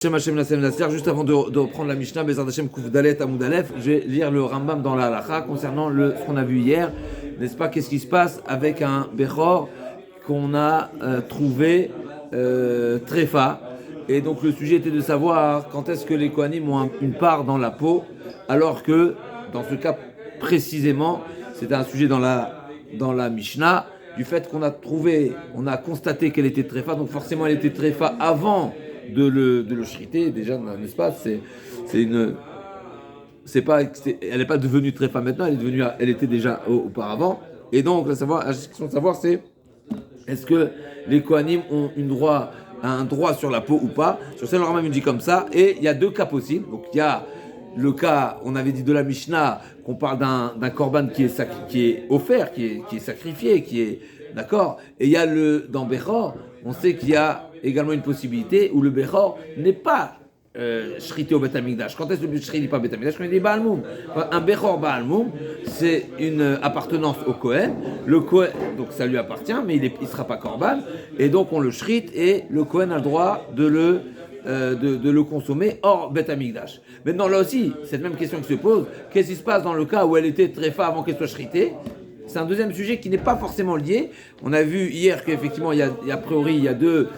Juste avant de reprendre la Mishnah, Bezrat Hashem Kuf Dalet Amud Aleph, je vais lire le Rambam dans la Halacha concernant ce qu'on a vu hier, n'est-ce pas? Qu'est-ce qui se passe avec un Bechor qu'on a trouvé tréfa? Et donc le sujet était de savoir quand est-ce que les Kohanim ont une part dans la peau, alors que dans ce cas précisément, c'était un sujet dans la Mishnah, du fait qu'on a trouvé, on a constaté qu'elle était tréfa, donc forcément elle était tréfa avant de le shriter, déjà, n'est-ce pas? Elle n'est pas devenue tréfa maintenant, elle était déjà auparavant. Et donc, la question de savoir, c'est est-ce que les Kohanim ont un droit sur la peau ou pas? Sur ça, le Rambam dit comme ça. Et il y a deux cas possibles. Donc, il y a le cas, on avait dit de la Mishnah, qu'on parle d'un korban qui est offert, qui est sacrifié, qui est d'accord. Et il y a dans Bechor, on sait qu'il y a également une possibilité où le Bechor n'est pas shrité au Beth Amikdash. Quand est-ce que le shrité n'est pas au Beth Amikdash? Quand il est Baal Moum. Un Bechor Baal Moum, c'est une appartenance au Kohen. Le Kohen, donc ça lui appartient, mais il ne sera pas korban. Et donc on le shrite et le Kohen a le droit de le consommer hors Beth Amikdash. Maintenant là aussi, cette même question qui se pose, qu'est-ce qui se passe dans le cas où elle était tréfa avant qu'elle soit shritée? C'est un deuxième sujet qui n'est pas forcément lié. On a vu hier qu'effectivement, a priori, il y a deux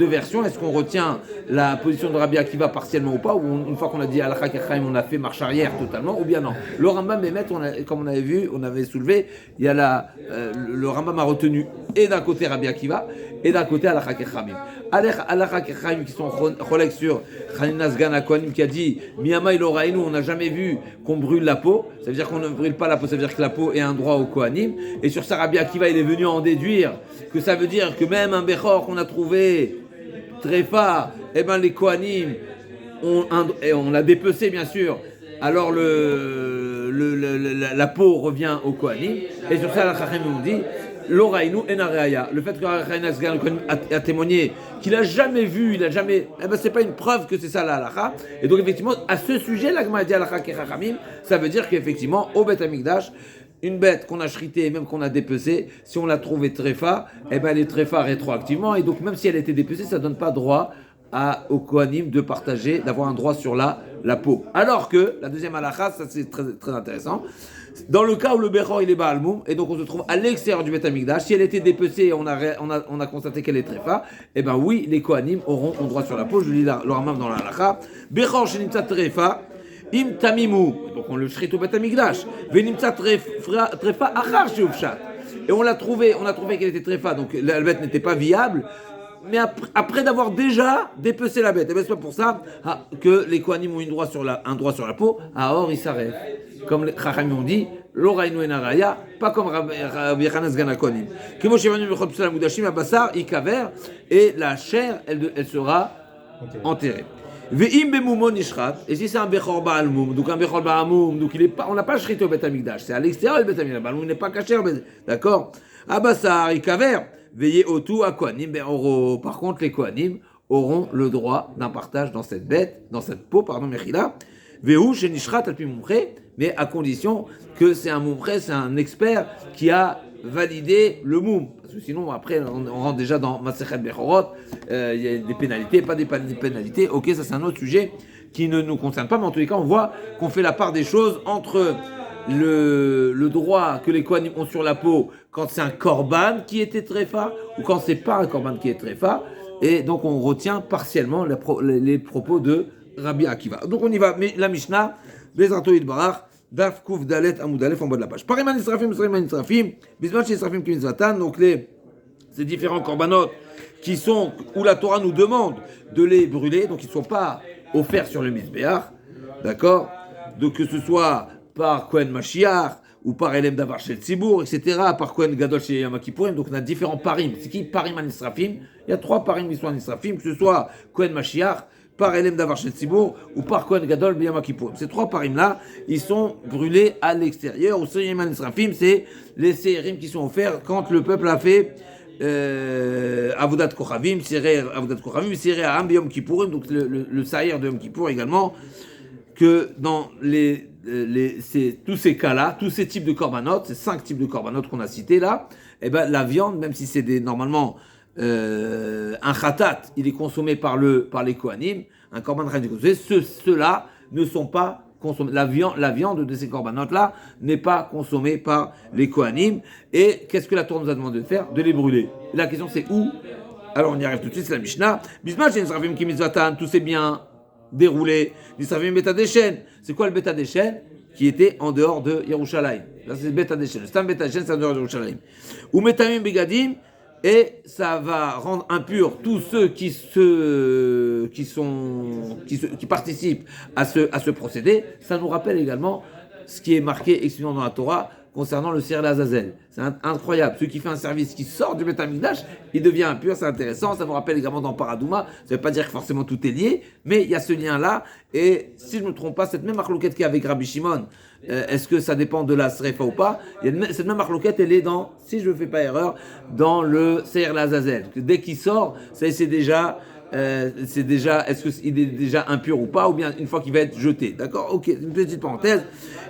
versions. Est-ce qu'on retient la position de Rabbi Akiva partiellement ou pas, ou une fois qu'on a dit Halakha Kechaim, on a fait marche arrière totalement, ou bien non? Le Rambam Bémet, comme on avait vu, on avait soulevé, il y a le Rambam a retenu et d'un côté Rabbi Akiva et d'un côté Halakha Kechaim. Halakha Kechaim qui sont relègues sur Chanina Sgan Kohanim qui a dit Miyama Ilorainu, on n'a jamais vu qu'on brûle la peau. Ça veut dire qu'on ne brûle pas la peau, ça veut dire que la peau est un droit au Kohanim. Et sur ça, Rabbi Akiva, il est venu en déduire que ça veut dire que même un Bechor qu'on a trouvé tréfa, les Kohanim, on l'a dépecé bien sûr, alors la peau revient au Kohanim. Et sur ça, la Chachem nous dit L'orainu enareaya. Le fait que a témoigné qu'il n'a jamais vu, c'est pas une preuve que c'est ça la halakha. Et donc effectivement, à ce sujet, la Gemara dit halakha kechachamim, ça veut dire qu'effectivement, au Beth Amikdash, une bête qu'on a shritée, même qu'on a dépecée, si on l'a trouvée tréfa, elle est tréfa rétroactivement. Et donc même si elle était dépecée, ça ne donne pas droit au Kohanim de partager, d'avoir un droit sur la peau. Alors que la deuxième halakha, ça c'est très, très intéressant. Dans le cas où le Bechor il est Baal Moum, et donc on se trouve à l'extérieur du Beth Amikdash, si elle était dépecée et on a constaté qu'elle est tréfa, oui, les Kohanim auront un droit sur la peau. Je lis le Rambam dans la halakha. Bechor shenimtza tréfa, im tamimu, donc on le shrite au Beth Amikdash, venimtza tréfa achar sheufshat. Et on a trouvé qu'elle était tréfa, donc la bête n'était pas viable. Mais après d'avoir déjà dépecé la bête, c'est pas pour ça que les Kohanim ont un droit sur la peau. Or, ils s'arrêtent. Comme les Chachamim ont dit, l'orainu enaraya, pas comme Rabbi Yochanan Sgan HaKohanim. Kemo shevanu b'chol psal mudashim abasar ikaver, et la chair, elle sera enterrée. Ve'im b'mumon nishrat, et si c'est un bechor ba'al mum, donc un bechor ba'al mum, donc on n'a pas shrité au Beth Amikdash, c'est à l'extérieur du Beth Amikdash, ba'al mum n'est pas caché, d'accord? Abasar ikaver. Veillez au tout à Kohanim Be'oro. Par contre, les Kohanim auront le droit d'un partage dans cette peau, Mechila. Ve'u shenishrat alpi mumche, mais à condition que c'est un mumche, c'est un expert qui a validé le moum. Parce que sinon, après, on rentre déjà dans Masechet Bechorot, il y a des pénalités, pas des pénalités. Ok, ça c'est un autre sujet qui ne nous concerne pas, mais en tous les cas, on voit qu'on fait la part des choses entre le droit que les Kohanim ont sur la peau quand c'est un korban qui était tréfa ou quand c'est pas un korban qui est tréfa, et donc on retient partiellement les propos de Rabbi Akiva. Donc on y va, mais la Mishnah, Bezrato Yitbarach, Daf Kuf Dalet Amud Aleph en bas de la page. Pariman Israfim, Bisman chez Israfim Kim Zatan, donc ces différents korbanot où la Torah nous demande de les brûler, donc ils ne sont pas offerts sur le Mizbeach, d'accord? Donc que ce soit par Kohen Mashiach, ou par Elem Davar Shel Tzibour, etc., par Kohen Gadol chez Yom Kippourim. Donc on a différents parim. C'est qui parim an Israfim? Il y a 3 parim qui sont an Israfim, que ce soit Kohen Mashiach, par Elem Davar Shel Tzibour, ou par Kohen Gadol Yom Kippourim. Ces 3 parim-là, ils sont brûlés à l'extérieur. Ou Seirim an Israfim, c'est les Seirim qui sont offerts quand le peuple a fait Avodat Kochavim, Serer Avodat Kochavim, Serer Aram Yom Kippourim, donc le Saïr de Yom Kippour également, que dans tous ces cas-là, tous ces types de korbanot, ces 5 types de korbanot qu'on a cités là, la viande, même si c'est normalement un khatat, il est consommé par les Kohanim, un korban rachid, ceux-là ne sont pas consommés. La viande de ces corbanotes-là n'est pas consommée par les Kohanim. Et qu'est-ce que la Torah nous a demandé de faire? De les brûler. Et la question c'est où? Alors on y arrive tout de suite, c'est la Mishnah. Bismach Nisrafim ki mitzvatan, tout s'est bien déroulé. Nisrafim beta deshen. C'est quoi le beta deshen? Qui était en dehors de Yerushalayim. Là c'est le beta deshen. Le stam beta deshen c'est en dehors de Yerushalayim. Ou metamim begadim. Et ça va rendre impurs tous ceux qui participent à ce procédé. Ça nous rappelle également ce qui est marqué exclusivement dans la Torah concernant le Sir Azazel. C'est incroyable. Celui qui fait un service, qui sort du Beth Amikdash, il devient impur, c'est intéressant. Ça nous rappelle également dans Paradouma. Ça ne veut pas dire que forcément tout est lié, mais il y a ce lien-là. Et si je ne me trompe pas, cette même marloquette qu'il y a avec Rabbi Shimon, est-ce que ça dépend de la Srefa ou pas? Cette même marloquette, elle est dans, si je ne fais pas erreur, dans le Seir Azazel. Dès qu'il sort, c'est déjà, est-ce qu'il est déjà impur ou pas, ou bien une fois qu'il va être jeté. D'accord? Ok, une petite parenthèse.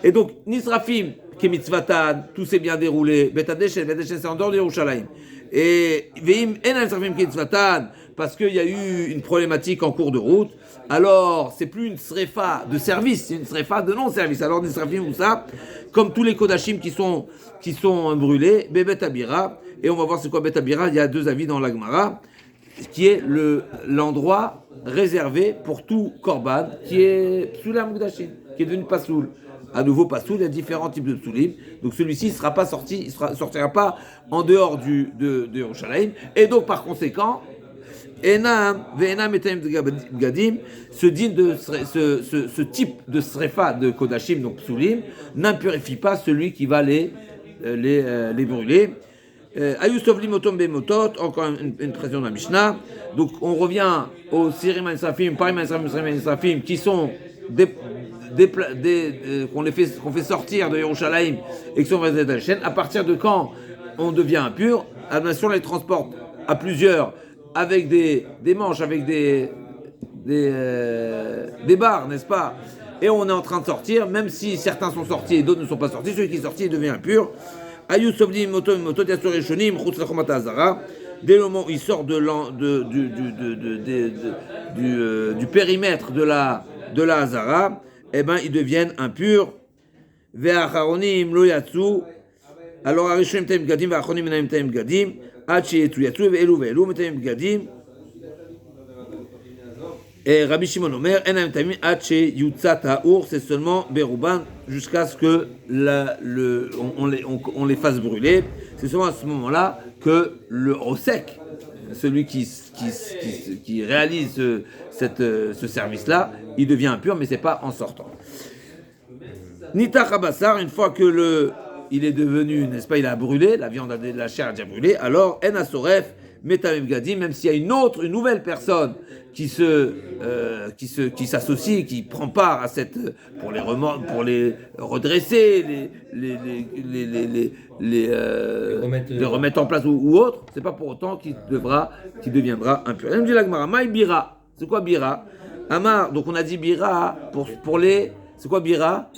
Et donc, Nisrafim, Kemitzvatan, tout s'est bien déroulé. Betadeshen, c'est en dehors de Yerushalayim. Et Veim en Nisrafim Kemitzvatan, parce qu'il y a eu une problématique en cours de route. Alors, c'est plus une srefa de service, c'est une srefa de non-service. Alors, Nisrafim ou ça, comme tous les kodashim qui sont brûlés, Bebet Abira. Et on va voir c'est quoi Bet Abira. Il y a deux avis dans l'Agmara, qui est l'endroit réservé pour tout korban qui est Psulam Gudashim, qui est devenu Pasoul. À nouveau, Pasoul, il y a différents types de Psulim. Donc celui-ci ne sera pas sorti, il ne sortira pas en dehors de Yerushalayim. Et donc, par conséquent, Enam, Ve'enam etem Gadim, ce type de Srefa de Kodashim, donc Psulim, n'impurifie pas celui qui va les brûler. Ayusovlim otom bemotot, encore une précision de la Mishnah. Donc on revient aux Sirim al-Safim, Parim al-Safim, qui sont qu'on fait sortir de Yerushalayim et qui sont restés dans la chaîne. À partir de quand on devient impur? La nation les transporte à plusieurs avec des manches, avec des barres, n'est-ce pas? Et on est en train de sortir, même si certains sont sortis et d'autres ne sont pas sortis, celui qui est sorti devient impur. Dès le moment où il sort du périmètre de la Hazara, eh ben ils deviennent impurs. Ve'acharonim lo yatsu. Alors arishonim taim gadim, ve'acharonim enaim taim gadim. Ad sheyetu yatsu ve'elu taim gadim. Et Rabbi Shimon Omer, enaim taim ad sheyutza ta'ur, c'est seulement beruban jusqu'à ce que on les fasse brûler. C'est seulement à ce moment-là que le osek, celui qui réalise ce service-là, il devient impur, mais c'est pas en sortant. Nita Chabassar, une fois que il est devenu, n'est-ce pas, il a brûlé, la viande, la chair a déjà brûlé, alors En Asoref, Metamem Gadim, même s'il y a une nouvelle personne qui s'associe, qui prend part à pour les redresser, les remettre en place ou autre, c'est pas pour autant qu'il deviendra impur. Elle me dit la Gemara, Maï Bira, c'est quoi Bira? Amar, donc on a dit Bira pour les, c'est quoi Bira?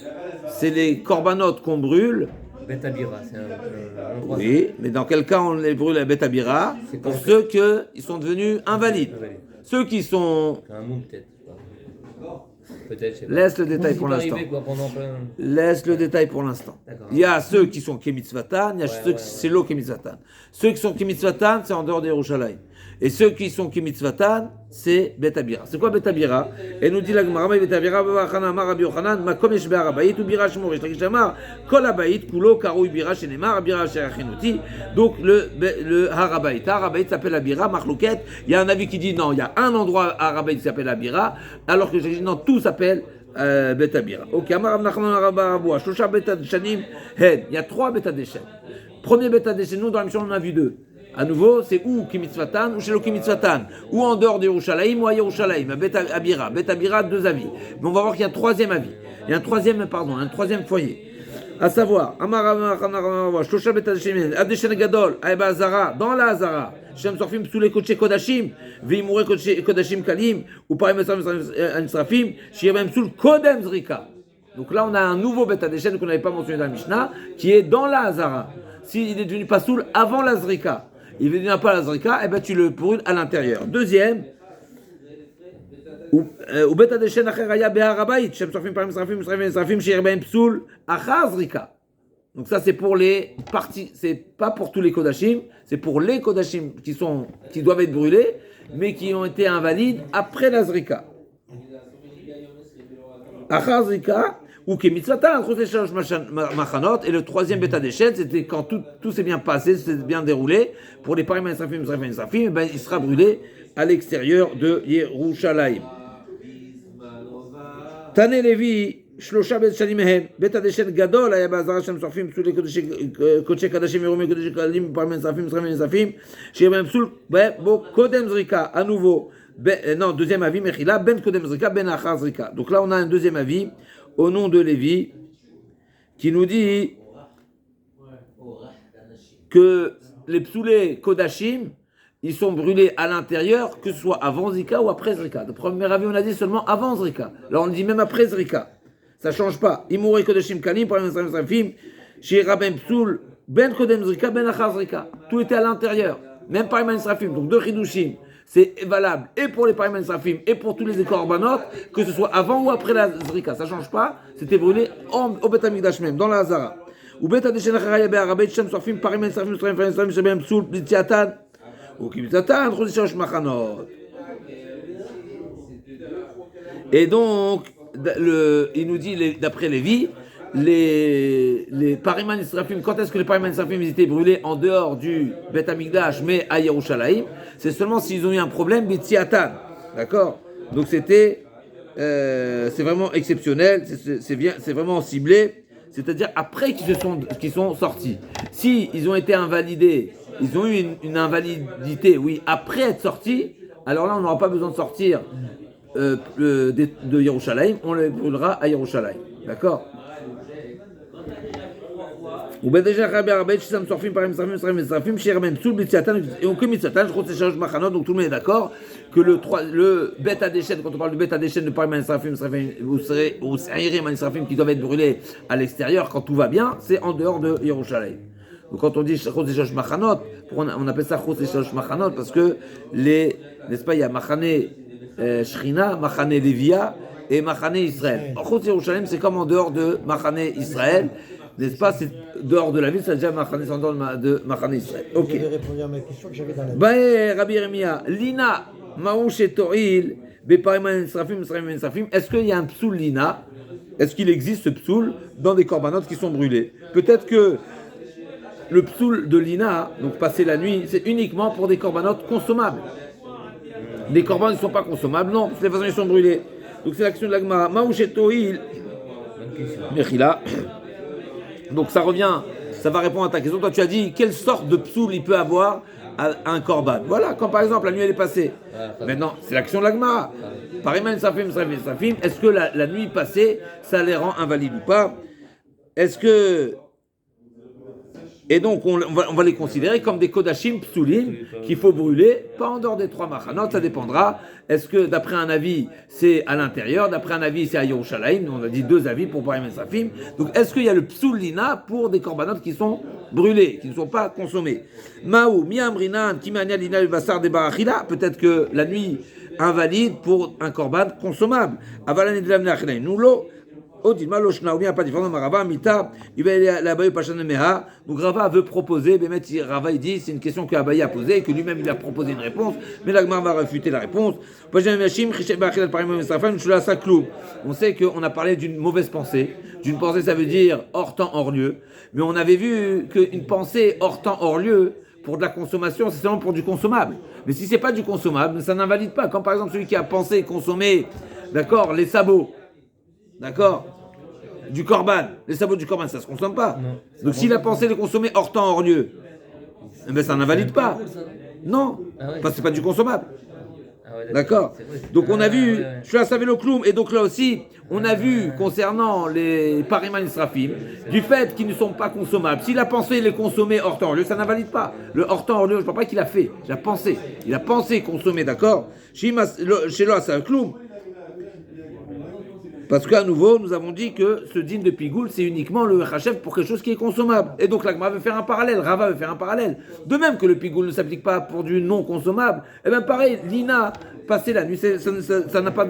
C'est les corbanotes qu'on brûle. Betabira, c'est un endroit. Oui, mais dans quel cas on les brûle à Betabira? Pour ceux qui sont devenus invalides. Ceux qui sont. Un mou peut-être. Peut-être. Laisse le détail pour l'instant. Laisse le détail pour l'instant. Il y a ceux qui sont Kemitzvatan, il y a ceux qui c'est l'eau Kemitzvatan. Ceux qui sont Kemitzvatan, c'est en dehors des Yerushalayim. Et ceux qui sont Kemitzvatan, c'est Betabira. C'est quoi Betabira? Et nous dit la Gemara, Betabira, Rabbi Yochanan, Makom Yesh Be'arabayit, ou Bira Shemor, Yesh Lakish Amar, Kol Abayit, Kulo, Karou, Bira Shenemar, Bira Sherachinuti. Donc le Harabayit. Harabayit s'appelle la Bira, Marlouket. Il y a un avis qui dit non, il y a un endroit Harabayit qui s'appelle la Bira, alors que j'ai dit non, tout s'appelle Betabira. Ok, Amar Nachman Arababoua, Shosha Betadeshanim, Hen. Il y a 3 Betadeshan. Premier Betadeshan, nous dans la mission on en a vu 2. À nouveau, c'est ou Kimitzvatan ou chez le Kimitzvatan, ou en dehors de Yerushalayim ou à Yerushalayim, à Bet Abira, 2 avis. Mais on va voir qu'il y a un troisième avis. Il y a un troisième foyer. À savoir, Shlosha Betadeshem, Adeshen Gadol, Aeba Azara, dans la Azara, Shem Sorfim sous les Kodesh Kodashim, Vimure Kodashim Kalim, ou par Anisrafim, Shirem sous le Kodem Zrika. Donc là, on a un nouveau Betadeshen qu'on n'avait pas mentionné dans la Mishnah, qui est dans la Azara. S'il est devenu Pasoul avant la Zrika, il ne devient pas la Zrika, eh ben tu le brûles à l'intérieur. Deuxième, ou Bet Adeshen Acher Haya Behar Habayit, Shem Sorfim Parim Srafim, Srafim, Sheir Ben Psoul, Achar Zrika. Donc ça c'est pour les parties, c'est pas pour tous les Kodashim, c'est pour les Kodashim qui doivent être brûlés, mais qui ont été invalides après la Zrika. Achar Zrika, ou Kemitzvatan, Machanot, et le troisième bêta d'échelle, c'était quand tout s'est bien passé, s'est bien déroulé, pour les Parim Srafim, ben, il sera brûlé à l'extérieur de Yerushalayim. Tane Levi, Shlosha Bet Shanim Mehem, Bet Adeshen Gadol, Aya Bazara Shem Sorfim, Psul Kodesh Kadashim Yerumim, Kodesh Kalim, Parmen Safim, Srafim, Safim, Shirem Psul, Bo Kodem Zrika, à nouveau, non, deuxième avis, Mechila, Ben Kodem Zrika, Ben Achar Zrika. Donc là, on a un deuxième avis, au nom de Lévi, qui nous dit que les Psoulés Kodashim, ils sont brûlés à l'intérieur, que ce soit avant Zrika ou après Zrika. Le premier avis, on a dit seulement avant Zrika. Là, on dit même après Zrika. Ça ne change pas. Imouré Kodeshim Kalim, Parmen Safim, Shira Ben Psoul, Ben Kodem Zrika, Ben Achar Zrika. Tout était à l'intérieur. Même Parmen Safim. Donc deux Chidushim. C'est valable et pour les Parmen Safim et pour tous les Korbanot, que ce soit avant ou après la Zrika. Ça ne change pas. C'était brûlé au Bet Hamikdash même, dans la Hazara. Ou Bet Adeshen Acher Haya Behar Habayit, Shem Sorfim, Parmen Safim, Srafim, Shem Ben Psoul, B'Tziatan. Et donc, il nous dit, d'après Lévi, les Pariman Israfim, quand est-ce que les Pariman Israfim étaient brûlés en dehors du Bet Hamikdash, mais à Yerushalayim, c'est seulement s'ils ont eu un problème, B'Tziatan. D'accord? Donc c'est vraiment exceptionnel, c'est vraiment ciblé, c'est-à-dire après qu'ils sont sortis. Si ils ont été invalidés, ils ont eu une invalidité, oui, après être sortis, alors là, on n'aura pas besoin de sortir de Yerushalayim, on les brûlera à Yerushalayim. D'accord? Et on que Mitzatan, je crois que c'est Shalosh Machanot, donc tout le monde est d'accord que le Bet Adeshen, quand on parle du Bet Adeshen, de Parim Srafim, ou Seirim Srafim qui doivent être brûlés à l'extérieur quand tout va bien, c'est en dehors de Yerushalayim. Donc quand on dit Chos et Shalosh Machanot, on appelle ça Chos et Shalosh Machanot parce que n'est-ce pas, il y a Machane Shrina, Machane Levia et Machane Israël. Chos et Yerushalayim, c'est comme en dehors de Machane Israël. N'est-ce pas, c'est dehors de la ville, c'est déjà Machane, c'est en dehors de Machane Israël. Ok. Vous avez répondu à ma question que j'avais dans la Bae Rabbi Yeremia, Lina, Maouche et Toril, Bepariman Srafim, Srafim, Srafim. Est-ce qu'il y a un psoul Lina? Est-ce qu'il existe ce psoul dans des corbanotes qui sont brûlés? Peut-être que le psoul de Lina, donc passer la nuit, c'est uniquement pour des corbanotes consommables. Les corbanotes ne sont pas consommables, non, parce que de toute façon ils sont brûlés. Donc c'est l'action de l'Agmara. Maouche et Toril, Mechila. Donc ça va répondre à ta question. Toi tu as dit quelle sorte de psoul il peut avoir à un korban. Voilà, quand par exemple la nuit elle est passée. Maintenant, c'est l'action de l'Agmara. Pariman Safim, Safim, est-ce que la nuit passée, ça les rend invalides ou pas? Est-ce que... Et donc on va les considérer comme des kodashim psulim qu'il faut brûler, pas en dehors des trois machanot, ça dépendra. Est-ce que d'après un avis c'est à l'intérieur, d'après un avis c'est à Yerushalayim, on a dit deux avis pour Parim et Safim. Donc est-ce qu'il y a le psoul lina pour des korbanot qui sont brûlés, qui ne sont pas consommés? Maou, miamrinan, kimania lina basar de barachila, peut-être que la nuit invalide pour un korban consommable. Avalan et de l'amnachinaï, nous l'eau. Donc Rava veut proposer, Rava il dit c'est une question que Abaye a posée et que lui-même il a proposé une réponse, mais la Gemara va refuter la réponse. On sait qu'on a parlé d'une mauvaise pensée. D'une pensée ça veut dire hors temps, hors lieu. Mais on avait vu qu'une pensée hors temps, hors lieu, pour de la consommation, c'est seulement pour du consommable. Mais si c'est pas du consommable, ça n'invalide pas. Comme par exemple celui qui a pensé consommer, d'accord, les sabots. D'accord? Du korban. Les sabots du korban, ça ne se consomme pas. Non. Donc s'il a pensé les consommer hors temps, hors lieu, eh ben, ça n'invalide pas. Non. Parce que ce n'est pas du consommable. D'accord? Donc on a vu, je suis à Savelo Kloum, et donc là aussi, on a vu concernant les Pariman Israfim, du fait qu'ils ne sont pas consommables. S'il a pensé les consommer hors temps, hors lieu, ça n'invalide pas. Le hors temps, hors lieu, je ne parle pas qu'il a fait. Il a pensé. Il a pensé consommer, d'accord? Chez l'O à Savelo Kloum. Parce qu'à nouveau, nous avons dit que ce din de Pigoul, c'est uniquement le Hachev pour quelque chose qui est consommable. Et donc l'Agma veut faire un parallèle, Rava veut faire un parallèle. De même que le Pigoul ne s'applique pas pour du non consommable, et bien pareil, l'Ina, passer la nuit, ça n'a pas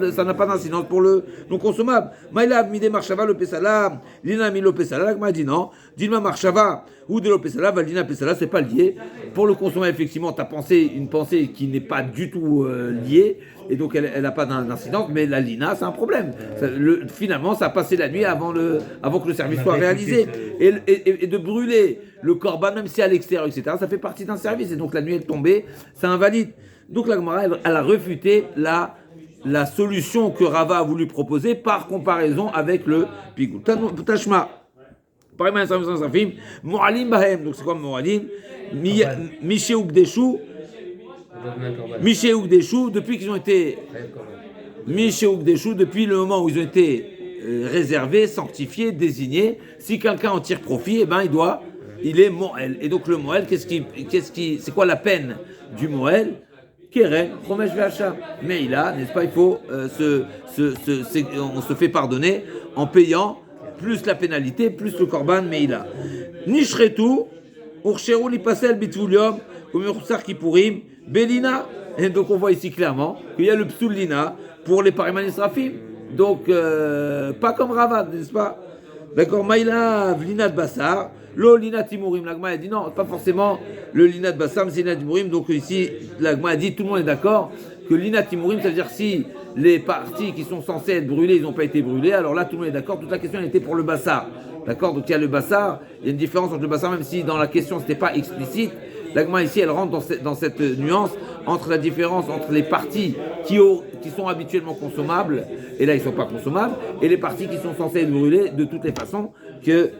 d'incidence pour le non consommable. Maïla mide marshava le pesala, l'Ina mi le pesala, l'Agma dit non. Dilma marshava ou de l'opesala, valina pesala, c'est pas lié. Pour le consommable, effectivement, tu as pensé une pensée qui n'est pas du tout liée. Et donc elle n'a pas d'incidence, mais la lina, c'est un problème. Finalement, ça a passé la nuit avant que le service soit réalisé. Et de brûler le corban, même si à l'extérieur, etc., ça fait partie d'un service. Et donc la nuit est tombée, ça invalide. Donc la Gemara, elle a refuté la solution que Rava a voulu proposer par comparaison avec le Pigou. Tashma. Mo'alim Bahem. Donc c'est quoi Mo'alim? Miché Ugdeshu. Miché Ugdeshu, depuis qu'ils ont été Miché Ugdeshu, depuis le moment où ils ont été réservés, sanctifiés, désignés, si quelqu'un en tire profit, eh ben il est Moël. Et donc le Moël, c'est quoi la peine du Moël? Keren, Chomesh Ve'Hacha. Mais n'est-ce pas, il faut on se fait pardonner en payant plus la pénalité, plus le korban Meila. Nishretu, Urcheru Lipasel Bitvulium, Umurtsar Kipurim, Belina. Et donc on voit ici clairement qu'il y a le Psul Lina pour les Pariman Israfim. Donc, pas comme Ravad, n'est-ce pas? D'accord, Maïla, Lina de Bassar, lo Lina Timurim. L'Agma a dit non, pas forcément le Lina de Bassar, mais c'est Lina Timurim. Donc ici, l'Agma a dit, tout le monde est d'accord que Lina Timurim, c'est-à-dire si les parties qui sont censées être brûlées, ils n'ont pas été brûlées, alors là, tout le monde est d'accord, toute la question elle était pour le Bassar. D'accord, donc il y a le Bassar, il y a une différence entre le Bassar, même si dans la question c'était pas explicite. L'Agma ici, elle rentre dans cette nuance entre la différence entre les parties qui sont habituellement consommables, et là ils ne sont pas consommables, et les parties qui sont censées être brûlées de toutes les façons, que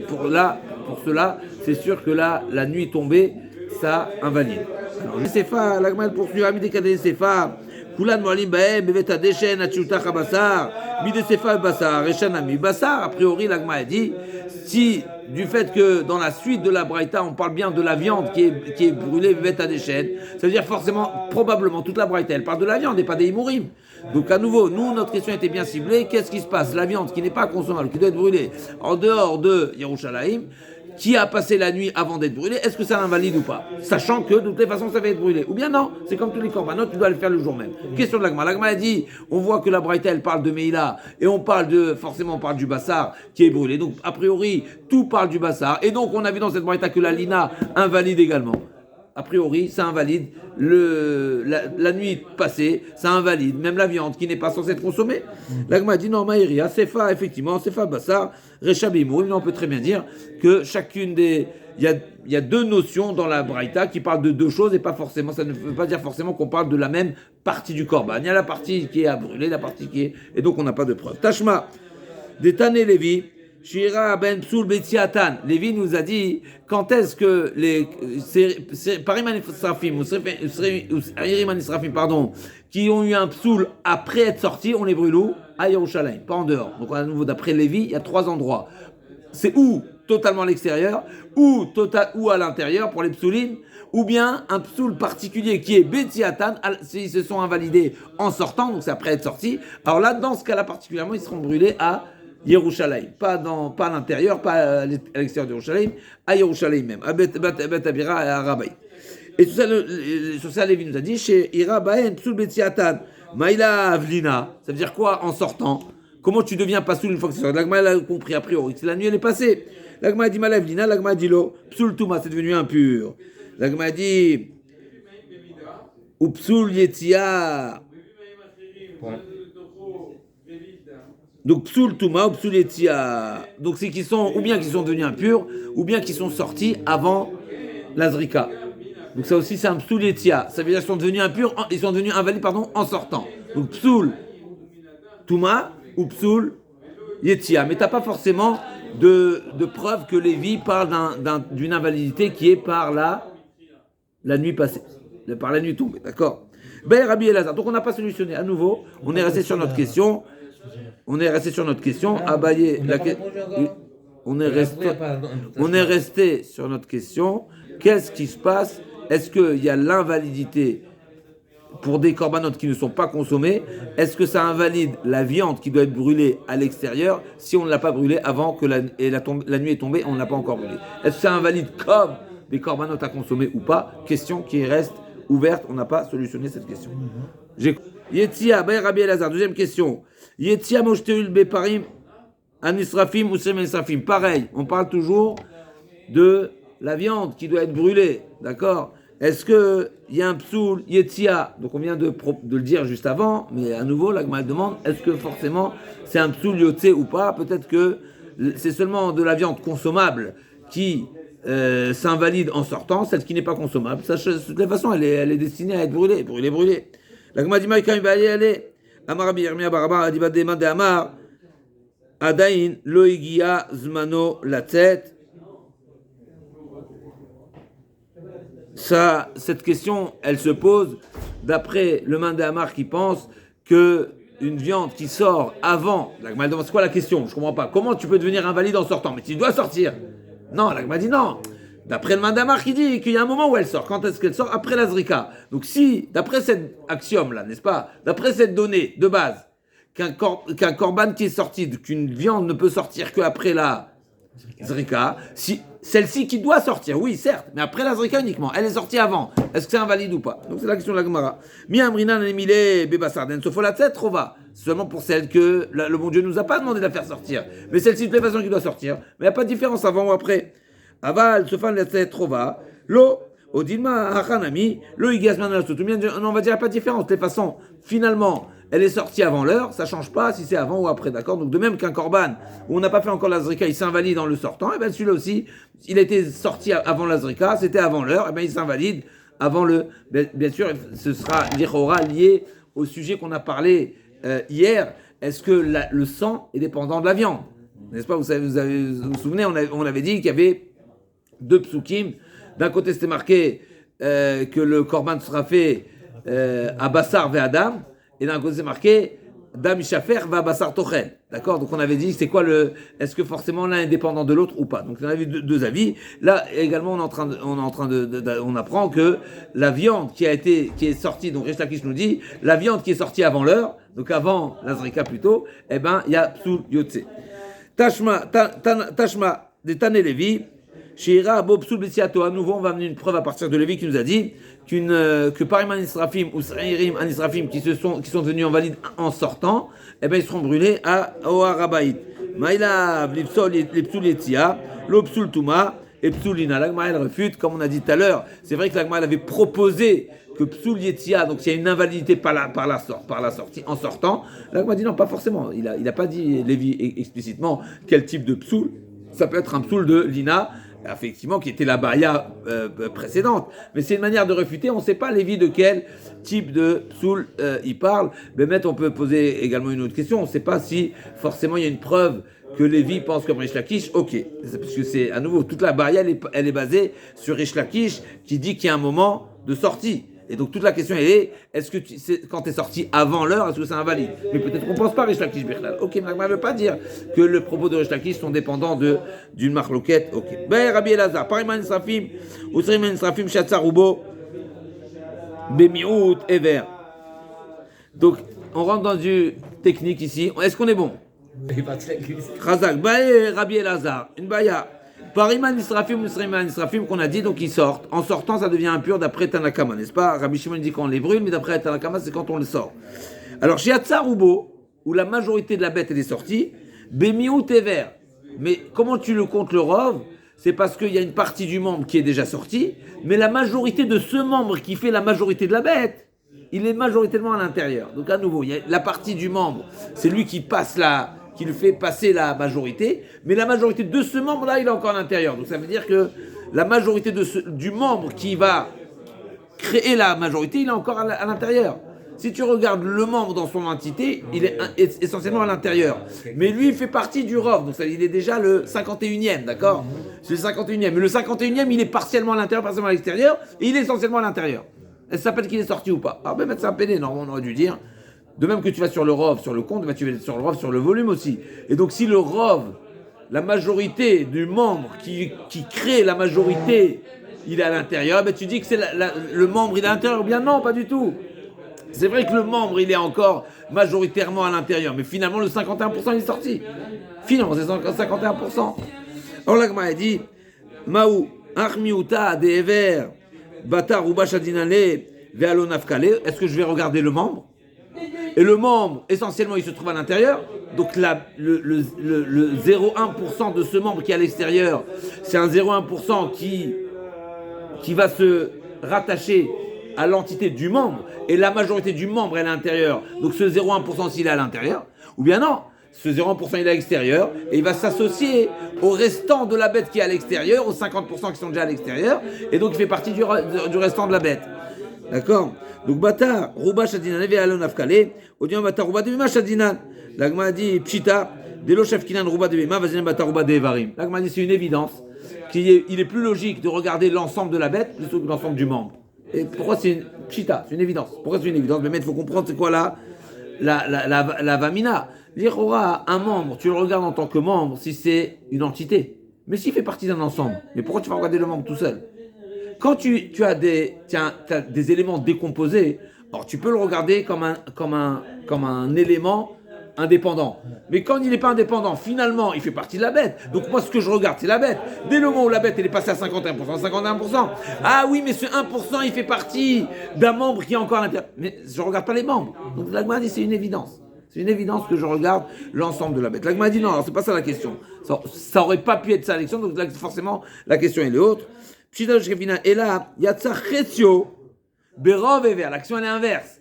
pour cela, c'est sûr que là, la nuit tombée, ça invalide. Alors, le Sefa, l'Agma poursuit, Amide Kadeh Sefa, Kulan Moalim Baem, Beveta Deshen, Achutach Bassar, Mide Sefa Bassar, Reshanami Bassar, a priori, l'Agma a dit, si du fait que dans la suite de la Braïta, on parle bien de la viande qui est brûlée, Beveta Deshen, ça veut dire forcément, probablement, toute la Braïta, elle parle de la viande et pas des Imourim. Donc à nouveau, nous, notre question était bien ciblée, qu'est-ce qui se passe? La viande qui n'est pas consommable, qui doit être brûlée en dehors de Yerushalayim, qui a passé la nuit avant d'être brûlé, est-ce que ça l'invalide ou pas? Sachant que de toutes les façons ça va être brûlé. Ou bien non, c'est comme tous les korbanot, tu dois le faire le jour même. Question de l'Agma. L'Agma a dit, on voit que la Braïta elle parle de Meïla, et on parle du Bassar qui est brûlé. Donc a priori, tout parle du Bassar. Et donc on a vu dans cette Braïta que la Lina invalide également. A priori, ça invalide la nuit passée, ça invalide même la viande qui n'est pas censée être consommée. L'Agma dit non, Maïria, Sefa, effectivement, Sefa Bassar, Rechabimou. On peut très bien dire que chacune des. Il y a deux notions dans la Braïta qui parlent de deux choses et pas forcément, ça ne veut pas dire forcément qu'on parle de la même partie du korban. Il y a la partie qui est à brûler, la partie qui est. Et donc on n'a pas de preuve. Tashma, Détané Lévi. Shira ben psul betziatan. Lévi nous a dit quand est-ce que les Pariman Israfim ou Ariman Israfim, pardon, qui ont eu un psoul après être sortis, on les brûle où? À Yerushalayim, pas en dehors. Donc à nouveau d'après Lévi, il y a 3 endroits. C'est ou totalement à l'extérieur, ou à l'intérieur pour les psoulines, ou bien un psoul particulier qui est betziatan, s'ils se sont invalidés en sortant, donc c'est après être sortis. Alors là, dans ce cas-là particulièrement, ils seront brûlés à Yerushalayim, pas à l'intérieur, pas à l'extérieur de Yerushalayim, à Yerushalayim même, à Bet Abira et à Rabaï. Et sur ça, Lévi nous a dit, chez Irabaen, Psul Betziatan, Maïla Avlina, ça veut dire quoi en sortant? Comment tu deviens pas soul une fois que tu sors? L'Agma a compris a priori, c'est la nuit elle est passée. L'Agma a dit Maïla Avlina, l'Agma a dit lo, Psul Touma, c'est devenu impur. L'Agma a dit, ou Psul Yetzia. Donc psul tuma ou psul etia. Donc c'est qu'ils sont ou bien qu'ils sont devenus impurs ou bien qu'ils sont sortis avant la zrika. Donc ça aussi c'est un psul etia. Ça veut dire qu'ils sont devenus impurs, ils sont devenus invalides en sortant. Donc psul tuma ou psul yetia. Mais t'as pas forcément de preuve que Lévi parle d'une invalidité qui est par la nuit passée, par la nuit tombée. D'accord. Ben Rabbi Elazar. Donc on n'a pas solutionné à nouveau. On est resté sur notre question. Abaye, on est resté sur notre question. Qu'est-ce qui se passe? Est-ce qu'il y a l'invalidité pour des corbanotes qui ne sont pas consommés, est-ce que ça invalide la viande qui doit être brûlée à l'extérieur si on ne l'a pas brûlée avant que la nuit est tombée et on ne l'a pas encore brûlée? Est-ce que ça invalide comme des corbanotes à consommer ou pas? Question qui reste ouverte, on n'a pas solutionné cette question. Yetzia, Baï Rabbi Elazar, deuxième question. Yetzia Moshteul Beparim Anisrafim ou Semenisrafim. Pareil, on parle toujours de la viande qui doit être brûlée, d'accord? Est-ce qu'il y a un psoul Yetzia? Donc on vient de le dire juste avant, mais à nouveau, la Gemara demande, est-ce que forcément c'est un psoul Yotze ou pas? Peut-être que c'est seulement de la viande consommable qui s'invalide en sortant, celle qui n'est pas consommable. Ça, de toute façon, elle est destinée à être brûlée. La Gemara dit, quand il va aller, Amar Rabbi Yirmiyah Baraba, Adiba Dema de Amar, Adain, Loigia, Zmano, Latzet. Ça, cette question, elle se pose d'après le Mandé Amar qui pense que une viande qui sort avant, la Gemara demande, c'est quoi la question? Je comprends pas. Comment tu peux devenir invalide en sortant? Mais tu dois sortir. Non, la Gemara dit non. D'après le Mandé Amar qui dit qu'il y a un moment où elle sort. Quand est-ce qu'elle sort? Après la Zrika. Donc si, d'après cet axiome-là, n'est-ce pas? D'après cette donnée de base, qu'un korban qui est sorti, qu'une viande ne peut sortir qu'après la Zrika, si celle-ci qui doit sortir, oui, certes, mais après la Zrika uniquement, elle est sortie avant. Est-ce que c'est invalide ou pas? Donc c'est la question de la Gemara. Mi amrina nemile bebasarden sofolatset trova. Seulement pour celle que le bon Dieu nous a pas demandé de la faire sortir. Mais celle-ci de toute façon qui doit sortir. Mais il n'y a pas de différence avant ou après. Aval sofan latset trova. Lo odilma hachanami. Lo igasman la sotumien. On va dire il n'y a pas de différence. De toute façon, finalement, elle est sortie avant l'heure, ça ne change pas si c'est avant ou après, d'accord? Donc de même qu'un korban, où on n'a pas fait encore la zrika, il s'invalide en le sortant, et bien celui-là aussi, il a été sorti avant la zrika, c'était avant l'heure, et bien il s'invalide avant le... Bien sûr, ce sera lié au sujet qu'on a parlé hier, est-ce que le sang est dépendant de la viande? N'est-ce pas? Vous vous souvenez, on avait dit qu'il y avait deux psukim, d'un côté c'était marqué que le korban sera fait à Bassar ve Adam, et d'un côté c'est marqué Dam Shafer va Bassar Tochel. D'accord? Donc on avait dit c'est quoi est-ce que forcément l'un est dépendant de l'autre ou pas? Donc on avait deux avis. Là également on apprend que la viande qui est sortie, donc Resh Lakish nous dit la viande qui est sortie avant l'heure, donc avant la Zrika plutôt, eh ben il y a Psoul Yotze. Tashma de Tane Levi. Shira Bob Psoul Bessiato. À nouveau on va amener une preuve à partir de Lévi qui nous a dit que Parim Anisrafim ou Sreirim Anisrafim qui sont devenus invalides en sortant, eh ben ils seront brûlés à Oharabait. Maïla les Psoul Yetzia, le Psoul Touma et Psoul Lina. L'Agma elle refute, comme on a dit tout à l'heure. C'est vrai que l'Agma elle avait proposé que Psoul Yetzia, donc s'il y a une invalidité par la sortie en sortant, l'Agma dit non, pas forcément. Il a pas dit Lévi explicitement quel type de Psoul. Ça peut être un Psoul de Lina. Effectivement, qui était la baïa précédente. Mais c'est une manière de refuter. On ne sait pas, Lévi, de quel type de psoul il parle. Mais maintenant, on peut poser également une autre question. On ne sait pas si, forcément, il y a une preuve que Lévi pense comme Resh Lakish. Ok. Parce que c'est, à nouveau, toute la baïa, elle est basée sur Resh Lakish, qui dit qu'il y a un moment de sortie. Et donc, toute la question est, est-ce que quand tu es sorti avant l'heure, est-ce que c'est invalide? Mais peut-être qu'on ne pense pas Resh Lakish Birklal. Ok, mais ça ne veut pas dire que les propos de Resh Lakish sont dépendants d'une marloquette. Ok. Ben, Rabbi Elazar, Pariman Israfim, Usriman Israfim, Shatzarubo, Bemiout, Ever. Donc, on rentre dans une technique ici. Est-ce qu'on est bon? Khazak, Ben, Rabbi Elazar, une baya. Pariman Israfim ou Sreiman Israfim qu'on a dit, donc ils sortent. En sortant, ça devient impur d'après Tanakama, n'est-ce pas? Rabbi Shimon dit qu'on les brûle, mais d'après Tanakama, c'est quand on les sort. Alors, chez Hatzarubo, où la majorité de la bête elle est sortie, Bemiou Tever. Mais comment tu le comptes le rov? C'est parce qu'il y a une partie du membre qui est déjà sortie, mais la majorité de ce membre qui fait la majorité de la bête, il est majoritairement à l'intérieur. Donc à nouveau, il y a la partie du membre, c'est lui qui le fait passer la majorité, mais la majorité de ce membre-là, il est encore à l'intérieur. Donc ça veut dire que la majorité du membre qui va créer la majorité, il est encore à l'intérieur. Si tu regardes le membre dans son entité, il est essentiellement à l'intérieur. Mais lui, il fait partie du rov, donc il est déjà le 51e, d'accord? C'est le 51e. Mais le 51e, il est partiellement à l'intérieur, partiellement à l'extérieur, et il est essentiellement à l'intérieur. Est-ce que ça s'appelle qu'il est sorti ou pas? Alors, ben, c'est un péné, normalement, on aurait dû dire. De même que tu vas sur le rov, sur le compte, tu vas sur le rov, sur le volume aussi. Et donc, si le rov, la majorité du membre qui crée la majorité, il est à l'intérieur, ben tu dis que c'est le membre, il est à l'intérieur, ou bien non, pas du tout. C'est vrai que le membre, il est encore majoritairement à l'intérieur, mais finalement, le 51%, il est sorti. Finalement, c'est 51%. Alors là, a dit, Maou, Achmiuta, Dever, Batar, Ruba, Shadinale, Vealo, Nafkale. Est-ce que je vais regarder le membre? Et le membre, essentiellement, il se trouve à l'intérieur. Donc le 0,1% de ce membre qui est à l'extérieur, c'est un 0,1% qui va se rattacher à l'entité du membre. Et la majorité du membre est à l'intérieur. Donc ce 0,1% s'il est à l'intérieur. Ou bien non, ce 0,1% il est à l'extérieur. Et il va s'associer au restant de la bête qui est à l'extérieur, aux 50% qui sont déjà à l'extérieur. Et donc il fait partie du restant de la bête. D'accord? Donc Bata, Ruba Shadinan, Eve Alon Afkale, Odion Bata, Ruba de Bima Shadinan. L'agma dit Pshita, Delo Shafkinan, Ruba de Bima, Vazina Bata, Ruba de Evarim. L'agma dit c'est une évidence qu'il est plus logique de regarder l'ensemble de la bête plutôt que l'ensemble du membre. Et pourquoi c'est une Pshita? C'est une évidence. Pourquoi c'est une évidence? Mais il faut comprendre c'est quoi la Vamina. Dire un membre, tu le regardes en tant que membre si c'est une entité. Mais s'il fait partie d'un ensemble, mais pourquoi tu vas regarder le membre tout seul? Quand tu as t'as des éléments décomposés, alors tu peux le regarder comme un élément indépendant. Mais quand il n'est pas indépendant, finalement, il fait partie de la bête. Donc moi, ce que je regarde, c'est la bête. Dès le moment où la bête, elle est passée à 51%, ah oui, mais ce 1%, il fait partie d'un membre qui est encore à l'intérieur. Mais je ne regarde pas les membres. Donc l'Agma dit, c'est une évidence. C'est une évidence que je regarde l'ensemble de la bête. L'Agma dit, non, alors c'est pas ça la question. Ça aurait pas pu être ça la question, donc là, forcément, la question, elle est autre. Et là, Yatsa Chetsio, Berov et Ver. L'action, elle est inverse.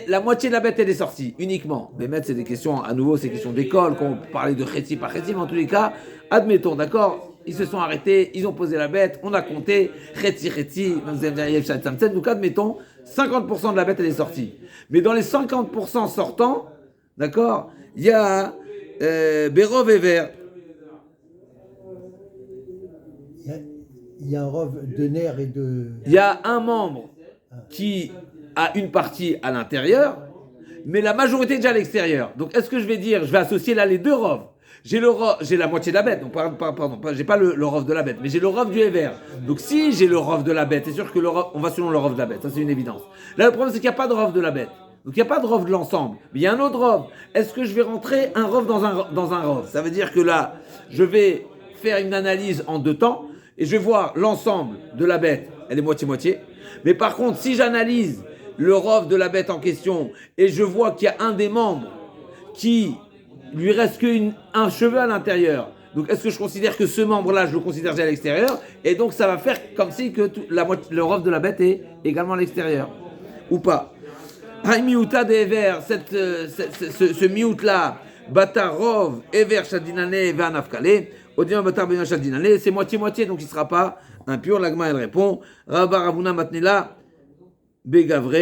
La moitié de la bête, elle est sortie, uniquement. Mais maîtres, c'est des questions, à nouveau, c'est des questions d'école, quand on parlait de Chetzi par Chetzi, mais en tous les cas, admettons, d'accord, ils se sont arrêtés, ils ont posé la bête, on a compté, Chetzi, donc admettons, 50% de la bête, elle est sortie. Mais dans les 50% sortants, d'accord, il y a Berov et Ver. Il y a un rov de nerfs et de... Il y a un membre qui a une partie à l'intérieur, mais la majorité est déjà à l'extérieur. Donc, est-ce que je vais dire, je vais associer là les deux rovs? J'ai la moitié de la bête, donc pardon, j'ai pas le rov de la bête, mais j'ai le rov du Ever. Donc, si j'ai le rov de la bête, c'est sûr que on va selon le rov de la bête, ça c'est une évidence. Là, le problème c'est qu'il n'y a pas de rov de la bête. Donc, il n'y a pas de rov de l'ensemble, mais il y a un autre rov. Est-ce que je vais rentrer un rov dans un rov? Ça veut dire que là, je vais faire une analyse en deux temps, et je vais voir l'ensemble de la bête, elle est moitié-moitié. Mais par contre, si j'analyse le rov de la bête en question, et je vois qu'il y a un des membres qui lui reste qu'un cheveu à l'intérieur, donc est-ce que je considère que ce membre-là, je le considère déjà à l'extérieur? Et donc ça va faire comme si que le rov de la bête est également à l'extérieur. Ou pas? Haïmiuta de Ever, ce miut-là, Bata Rov, Ever Shadinane, Vanafkale, Odion Batar Ben Shadinane, c'est moitié-moitié, donc il ne sera pas impur. L'agma, elle répond, Rabba Ravuna Matnela, Begavre,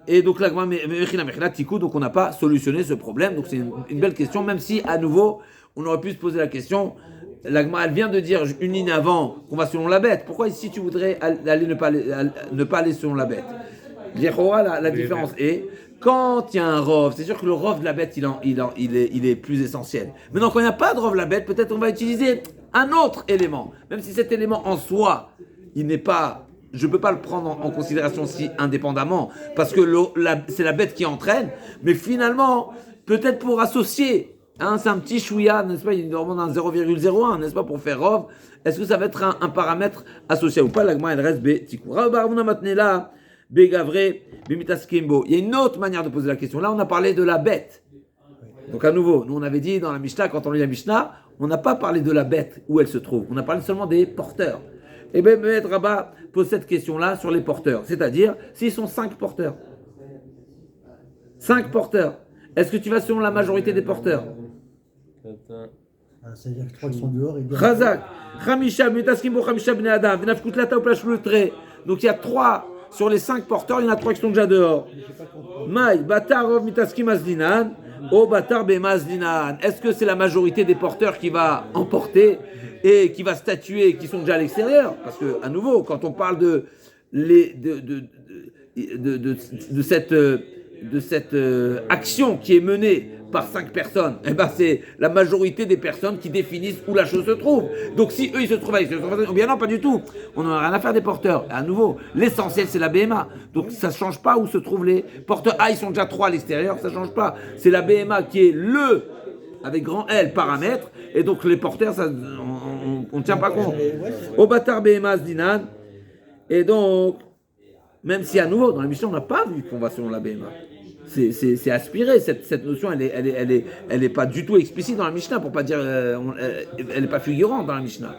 et donc l'agma, Mechila Mechila, Tikou, donc on n'a pas solutionné ce problème, donc c'est une belle question, même si à nouveau, on aurait pu se poser la question, l'agma, elle vient de dire une ligne avant qu'on va selon la bête, pourquoi ici tu voudrais ne pas aller selon la bête? La différence est, quand il y a un rov, c'est sûr que le rov de la bête, il est plus essentiel. Maintenant, quand il n'y a pas de rov de la bête, peut-être on va utiliser un autre élément. Même si cet élément en soi, je ne peux pas le prendre en considération si indépendamment, parce que c'est la bête qui entraîne, mais finalement, peut-être pour associer, c'est un petit chouïa, n'est-ce pas, il demande un 0,01, n'est-ce pas, pour faire rov, est-ce que ça va être un paramètre associé ou pas? L'agma, elle reste B-tikou. Begavre, Bimitaskimbo. Il y a une autre manière de poser la question. Là, on a parlé de la bête. Donc, à nouveau, nous, on avait dit dans la Mishnah, quand on lit la Mishnah, on n'a pas parlé de la bête, où elle se trouve. On a parlé seulement des porteurs. Et bien, Maître Rabat pose cette question-là sur les porteurs. C'est-à-dire, s'ils sont 5 porteurs. 5 porteurs. Est-ce que tu vas selon la majorité des porteurs? C'est-à-dire que 3 qui sont dehors et 2. Chazak, Khamisha, Bimitaskimbo, Khamisha, Bnei Adam, Venafkutlata, Oplashul, Tre. Donc, il y a 3. Sur les 5 porteurs, il y en a 3 qui sont déjà dehors. Maï, Batar, Rov, Mitaski, Mazlinan, O Batar, Bemazlinan. Est-ce que c'est la majorité des porteurs qui va emporter et qui va statuer, qui sont déjà à l'extérieur? Parce que, à nouveau, quand on parle de cette action qui est menée par 5 personnes, eh ben c'est la majorité des personnes qui définissent où la chose se trouve. Donc si eux ils se trouvent avec, ou bien non, pas du tout. On n'en a rien à faire des porteurs. À nouveau, l'essentiel c'est la BMA. Donc ça ne change pas où se trouvent les porteurs. Ah, ils sont déjà 3 à l'extérieur, ça ne change pas. C'est la BMA qui est avec grand L, paramètre. Et donc les porteurs, ça, on ne tient pas compte. Au bâtard BMA Zdinan. Et donc, même si à nouveau, dans la mission, on n'a pas vu qu'on va selon la BMA. C'est aspiré, cette notion, elle est pas du tout explicite dans la Mishnah, pour pas dire, elle n'est pas figurante dans la Mishnah.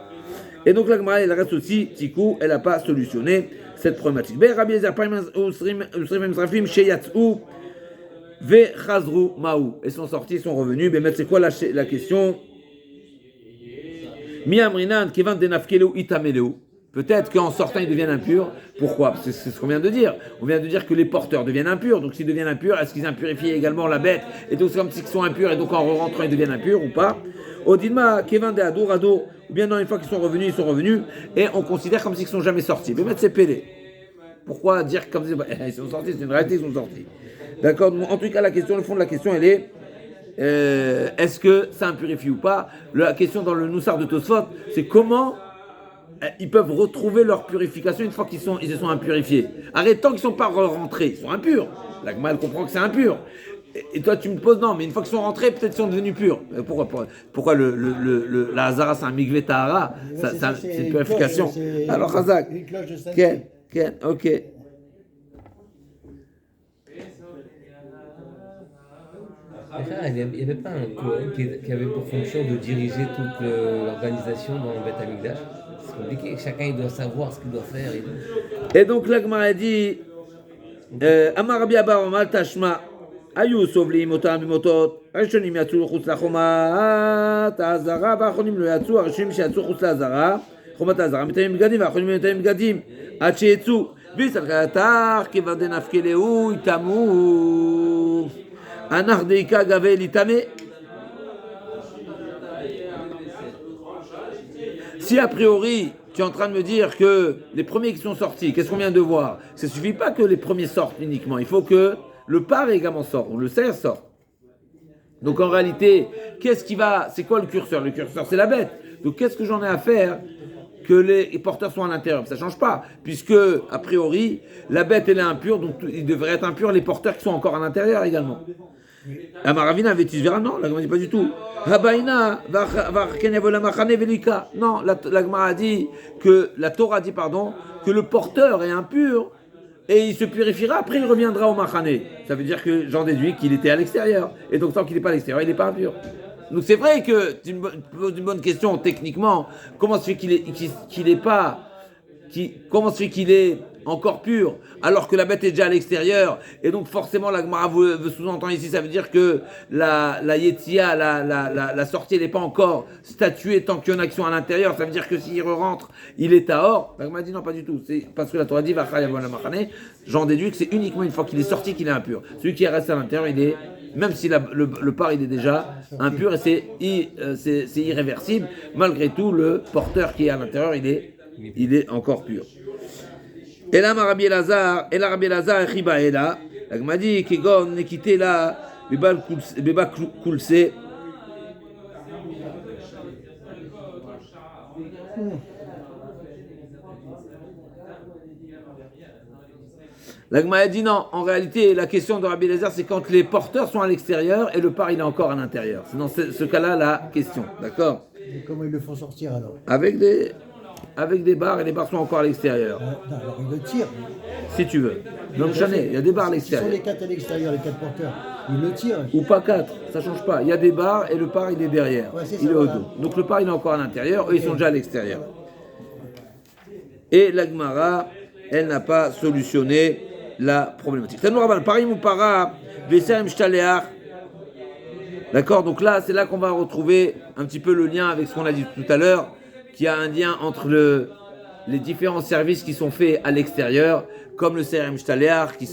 Et donc la Gemara, elle reste aussi, Tikou, elle n'a pas solutionné cette problématique. Rabbi Eliezer, ils sont sortis, ils sont revenus. Mais c'est quoi la question? Peut-être qu'en sortant, ils deviennent impurs. Pourquoi? Parce que c'est ce qu'on vient de dire. On vient de dire que les porteurs deviennent impurs. Donc s'ils deviennent impurs, est-ce qu'ils impurifient également la bête? Et donc c'est comme s'ils sont impurs, et donc en rentrant, ils deviennent impurs ou pas? Odilma, Kevin de Ado, Rado, ou bien non, une fois qu'ils sont revenus, et on considère comme s'ils ne sont jamais sortis. Mais mettre c'est pélé. Pourquoi dire comme si ils sont sortis? C'est une réalité, ils sont sortis. D'accord? En tout cas, le fond de la question, elle est est-ce que ça impurifie ou pas? La question dans le Noussar de Tosfot, c'est comment ils peuvent retrouver leur purification une fois qu'ils se sont impurifiés. Arrête, tant qu'ils ne sont pas rentrés, ils sont impurs. La Gemara, elle comprend que c'est impur. Et toi, tu me poses, non, mais une fois qu'ils sont rentrés, peut-être qu'ils sont devenus purs. Pourquoi la Hazara, c'est un mikvé tahara? C'est une purification. Alors, Hazak, ok. Il n'y avait pas un Kohen qui avait pour fonction de diriger toute l'organisation dans le Beth Amikdash? C'est compliqué, chacun il doit savoir ce qu'il doit faire. Et donc la Gemara dit Amar Rabbi Abba Omal Tashma Ayu Sovlim Otam Bimotot Rishonim Yatsu Chutz LaChomat Hazara Vachonim Lo Yatsu Rishonim Shiatsu Chutz LaHazara Chomat Hazara Mitayim Gadim Vachonim Mitayim Gadim Ad Sheyetzu Visal Katar Kevan Denafkeleu Itamu Anar Deika Gavel Itame. Si a priori, tu es en train de me dire que les premiers qui sont sortis, qu'est-ce qu'on vient de voir? Ça ne suffit pas que les premiers sortent uniquement, il faut que le par également sorte, ou le cerf sorte. Donc en réalité, c'est quoi le curseur? Le curseur, c'est la bête. Donc qu'est-ce que j'en ai à faire que les porteurs soient à l'intérieur? Ça ne change pas, puisque a priori, la bête elle est impure, donc il devrait être impur les porteurs qui sont encore à l'intérieur également. Amaravina Vétis Vera, non, la Gemara dit pas du tout. Habaina, non, la Gemara dit que, la Torah dit, que le porteur est impur et il se purifiera, après il reviendra au Machane. Ça veut dire que j'en déduis qu'il était à l'extérieur. Et donc tant qu'il n'est pas à l'extérieur, il n'est pas impur. Donc c'est vrai que tu me poses une bonne question techniquement. Comment se fait comment se fait qu'il est encore pur alors que la bête est déjà à l'extérieur? Et donc forcément la Gemara veut sous-entendre ici, ça veut dire que la Yetzia, la sortie n'est pas encore statuée tant qu'il y a une action à l'intérieur. Ça veut dire que s'il rentre, il est tahor. La Gemara dit non, pas du tout. C'est parce que la Torah dit j'en déduis que c'est uniquement une fois qu'il est sorti qu'il est impur. Celui qui reste à l'intérieur, il est, même si le par il est déjà impur, et c'est irréversible, malgré tout le porteur qui est à l'intérieur, il est encore pur. Et là, Rabbi Elazar, Chiba est là. La Gemara dit Kegon Nekite là, Beba Kulse. La Gemara dit non, en réalité, la question de Rabbi Elazar, c'est quand les porteurs sont à l'extérieur et le par il est encore à l'intérieur. C'est dans ce cas-là la question, d'accord? Et comment ils le font sortir alors? Avec des barres, et les barres sont encore à l'extérieur. Non, alors ils le tirent. Si tu veux. Donc il y a des barres à l'extérieur. Si sont les 4 à l'extérieur, les 4 porteurs, ils le tirent. Ou pas 4, ça change pas. Il y a des barres et le par il est derrière. Ouais, il est au dos. Donc le par il est encore à l'intérieur, eux ils sont déjà à l'extérieur. Et la Gemara, elle n'a pas solutionné la problématique. Parim ou para, Vesem Shtaleach. D'accord, donc là, c'est là qu'on va retrouver un petit peu le lien avec ce qu'on a dit tout à l'heure, qu'il y a un lien entre les différents services qui sont faits à l'extérieur, comme le CRM Shtaleach qui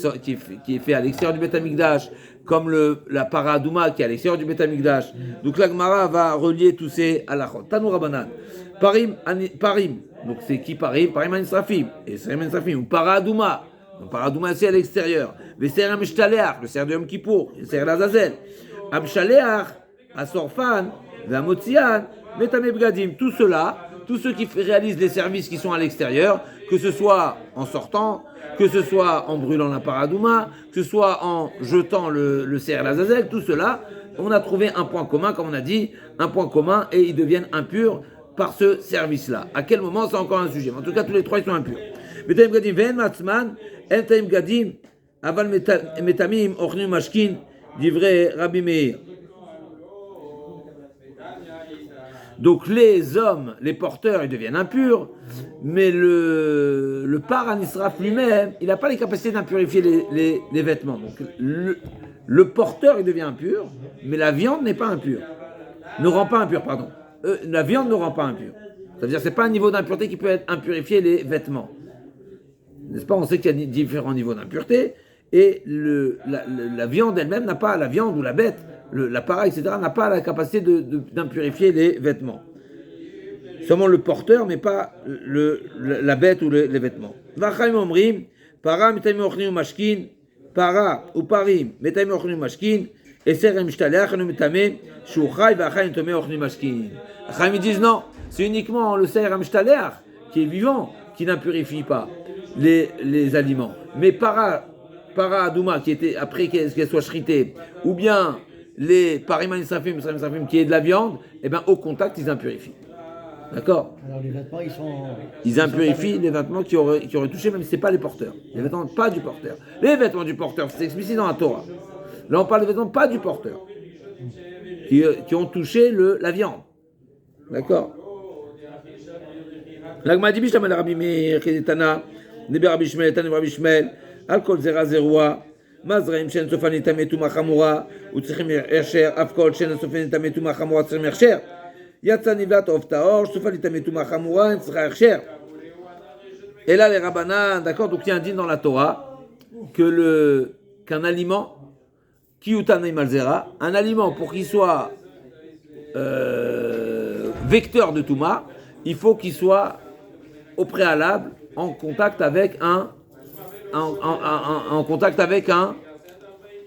est fait à l'extérieur du Beth Amikdash, comme la Paradouma qui est à l'extérieur du Beth Amikdash. Donc la Gemara va relier tous ces halachot. Tanou Rabanan. Parim, donc c'est qui Parim? Parim Anisrafim. Et CRM Anisrafim. Ou Paradouma. Donc paradouma c'est à l'extérieur. Veser amshtaleach, le ser de Yom Kippour, le ser l'Azazel. Amshaleach, asorfan, vamotzian, metame bgadim. Tout cela, tous ceux qui réalisent les services qui sont à l'extérieur, que ce soit en sortant, que ce soit en brûlant la paradouma, que ce soit en jetant le ser l'Azazel, tout cela, on a trouvé un point commun, comme on a dit, un point commun, et ils deviennent impurs par ce service-là. À quel moment, c'est encore un sujet. En tout cas, tous les trois, ils sont impurs. Metaim gadim ve'en matzman, en taim gadim, aval metamim, ochnim mashkin, divrei Rabbi Meir. Donc les hommes, les porteurs, ils deviennent impurs, mais le par Anisraf lui-même, il n'a pas les capacités d'impurifier les vêtements. Donc le porteur, il devient impur, mais la viande n'est pas impure. Ne rend pas impur, pardon. La viande ne rend pas impure. C'est-à-dire que ce n'est pas un niveau d'impureté qui peut être impurifier les vêtements. N'est-ce pas? On sait qu'il y a différents niveaux d'impureté, et la viande elle-même n'a pas, la viande ou la bête, l'appareil, etc., n'a pas la capacité d'impurifier les vêtements. Seulement le porteur, mais pas la bête ou les vêtements. V'achaim omrim, para mitamim ochnim mashkin, para ou parim mitamim ochnim mashkin, et serem mishtaleach anu mitamim shuchai v'achaim tomei ochnim mashkin. Achaim ils disent non, c'est uniquement le serem mishtaleach qui est vivant qui n'impurifie pas les aliments. Mais para adouma qui était après qu'elle soit shritée, ou bien les parim safim qui est de la viande, et bien au contact ils impurifient. D'accord? Alors les vêtements, ils impurifient les vêtements qui auraient touché, même si ce n'est pas les porteurs. Les vêtements pas du porteur. Les vêtements du porteur, c'est explicite dans la Torah. Là, on parle des vêtements pas du porteur, qui ont touché la viande. D'accord? L'agma dit Bishlam Rabbi Meir, Tana, Neber Rabbi Shmuel, Tana Rabbi Shmuel, Alkol Zera Zerua, Mazraim Shen Sofani Tametuma Chamura, Utzrichim Ersher, Afkol Shen Sofani Tametuma Chamura, Utzrichim Ersher. Yatsa nivlat of taor, sufali tametuma chamura, tzra ersher. Et là, les rabbanan, d'accord, donc il y a un din dans la Torah qu'un aliment, ki utanei malzera, un aliment pour qu'il soit vecteur de Touma, il faut qu'il soit au préalable en contact avec un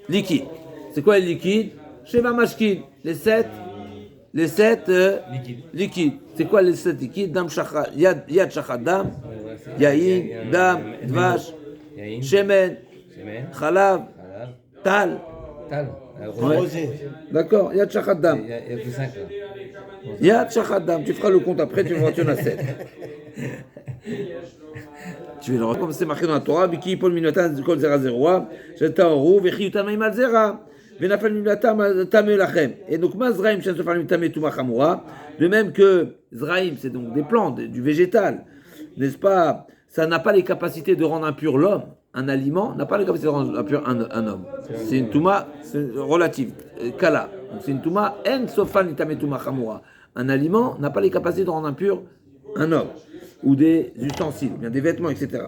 liquide. C'est quoi le liquide? Sheva mashkin, les sept liquides. C'est quoi les 7 liquides? Dam shachad, yad shachad dam, yayin, dam, dvash, shemen, chalav, tal. rosé. D'accord, yad shachad dam. Il y a que 5 là. Yad shachad dam. Tu feras le compte après, tu me vois, tu en as 7. Tu vas le comme c'est marqué dans la Torah, Biki Paul Minatan Kol Zera Zeroa, Jetaoru, Vechi Utamay Malzera. Et donc, Mazraim, de même que Zraim, c'est donc des plantes, du végétal, n'est-ce pas? Ça n'a pas les capacités de rendre impur l'homme. Un aliment n'a pas les capacités de rendre impur un homme. C'est une touma relative, kala. Donc, c'est une touma en sofan itame touma chamura. Un aliment n'a pas les capacités de rendre impur un homme, ou des ustensiles, bien des vêtements, etc.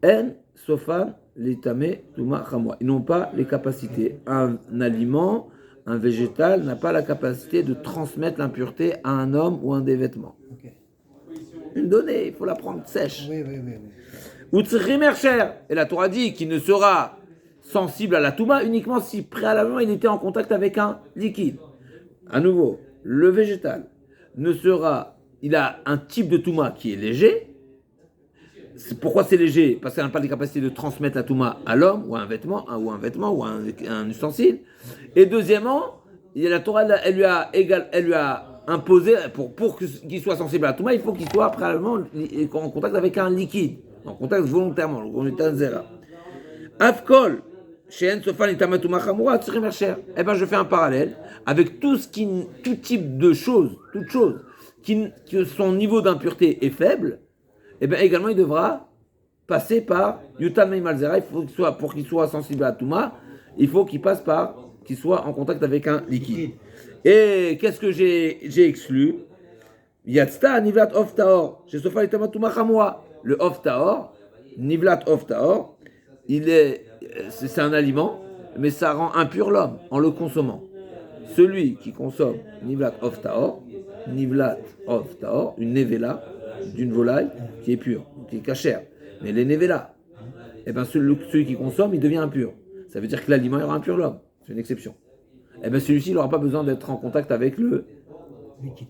En sofan l'itame touma chamura. Ils n'ont pas les capacités. Un aliment, un végétal n'a pas la capacité de transmettre l'impureté à un homme ou à des vêtements. Okay. Une donnée, il faut la prendre sèche. Oui. Ou tzrimercher. Et la Torah dit qu'il ne sera sensible à la touma uniquement si préalablement il était en contact avec un liquide. À nouveau, le végétal il a un type de touma qui est léger. Pourquoi c'est léger? Parce qu'elle n'a pas les capacités de transmettre la touma à l'homme ou à un vêtement ou un ustensile. Et deuxièmement, la Torah elle lui a imposé pour qu'il soit sensible à la touma, il faut qu'il soit préalablement en contact avec un liquide, en contact volontairement. On est un zera. Afkol, she'en sofan itama touma chamura, tzrimer cher. Eh ben je fais un parallèle avec tout type de choses, toute chose que son niveau d'impureté est faible. Eh bien également il devra passer par Yutan Mei Malzera, pour qu'il soit sensible à la Touma, il faut qu'il soit en contact avec un liquide. Et qu'est-ce que j'ai exclu? Yatzta Nivlat Of Taor, chez Sofa Itama Touma Chamua. Le Of Taor, Nivlat Of Taor, c'est un aliment, mais ça rend impur l'homme en le consommant. Celui qui consomme Nivlat Of Taor, une nevela d'une volaille qui est pure, qui est cachère. Mais les nevela, eh ben celui qui consomme, il devient impur. Ça veut dire que l'aliment il aura impur l'homme. C'est une exception. Eh ben celui-ci, il n'aura pas besoin d'être en contact avec le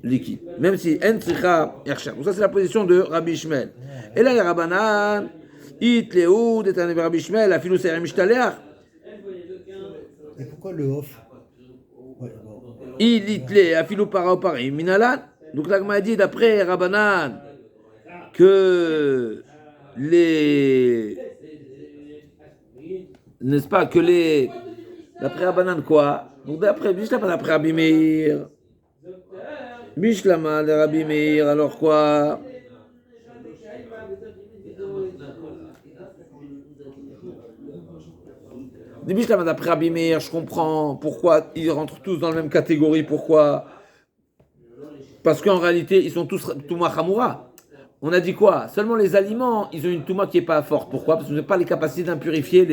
liquide. Même si en tzricha ershar. Donc ça, c'est la position de Rabbi Ishmael. Et là, les Rabbanan, it leoud et un Rabbi Ishmael, afilou se'er mishtaleach. Et pourquoi le off? Ouais, bon. Il itle afilou para parim minalan. Donc là, m'a dit d'après Rabbanan que les, n'est-ce pas, que les, d'après Rabbanan quoi? Donc d'après Rabbi Meir. Bishlama de Rabbi Meir, alors quoi? Bishlama d'après Rabbi Meir, je comprends pourquoi ils rentrent tous dans la même catégorie. Pourquoi? Parce qu'en réalité, ils sont tous Touma Chamoura. On a dit quoi? Seulement les aliments, ils ont une Touma qui n'est pas forte. Pourquoi? Parce qu'ils n'ont pas les capacités d'impurifier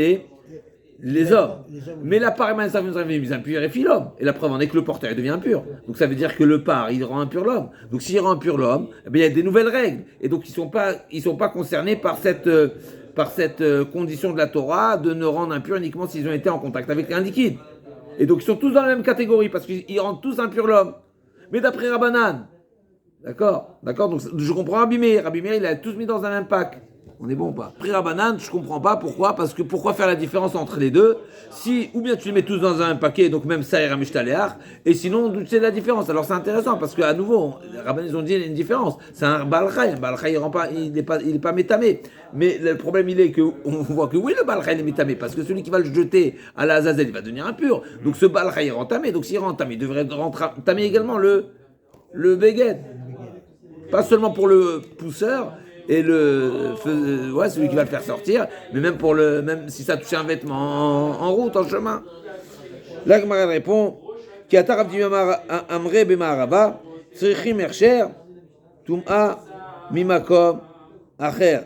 les hommes. Mais la part ils impurifient l'homme. Et la preuve en est que le porteur devient impur. Donc ça veut dire que le par, il rend impur l'homme. Donc s'il rend impur l'homme, eh bien, il y a des nouvelles règles. Et donc ils sont pas concernés par cette condition de la Torah de ne rendre impur uniquement s'ils ont été en contact avec un liquide. Et donc ils sont tous dans la même catégorie parce qu'ils rendent tous impur l'homme. Mais d'après Rabbanan, d'accord, donc je comprends Rabbi Meir, il a tous mis dans un même pack. On est bon ou pas? Après Rabbanan, je comprends pas pourquoi, parce que pourquoi faire la différence entre les deux? Si, ou bien tu les mets tous dans un paquet, donc même ça ira mishtaleach, et sinon, tu sais la différence. Alors c'est intéressant, parce qu'à nouveau, les Rabbanan, ils ont dit il y a une différence. C'est un Baal Chai, il n'est pas métamé. Mais le problème, il est qu'on voit que oui, le Baal Chai est métamé, parce que celui qui va le jeter à la Azazel, il va devenir impur. Donc ce Baal Chai est rentamé, donc s'il est rentamé, il devrait rentamer également le Beged. Pas seulement pour le pousseur, et celui qui va le faire sortir, mais même si ça touche un vêtement en route, en chemin. Là, Gemara répond, Ki ata Rav Dimar amre b'ma'arava, tzrichim ersher, tum'a mimakom acher.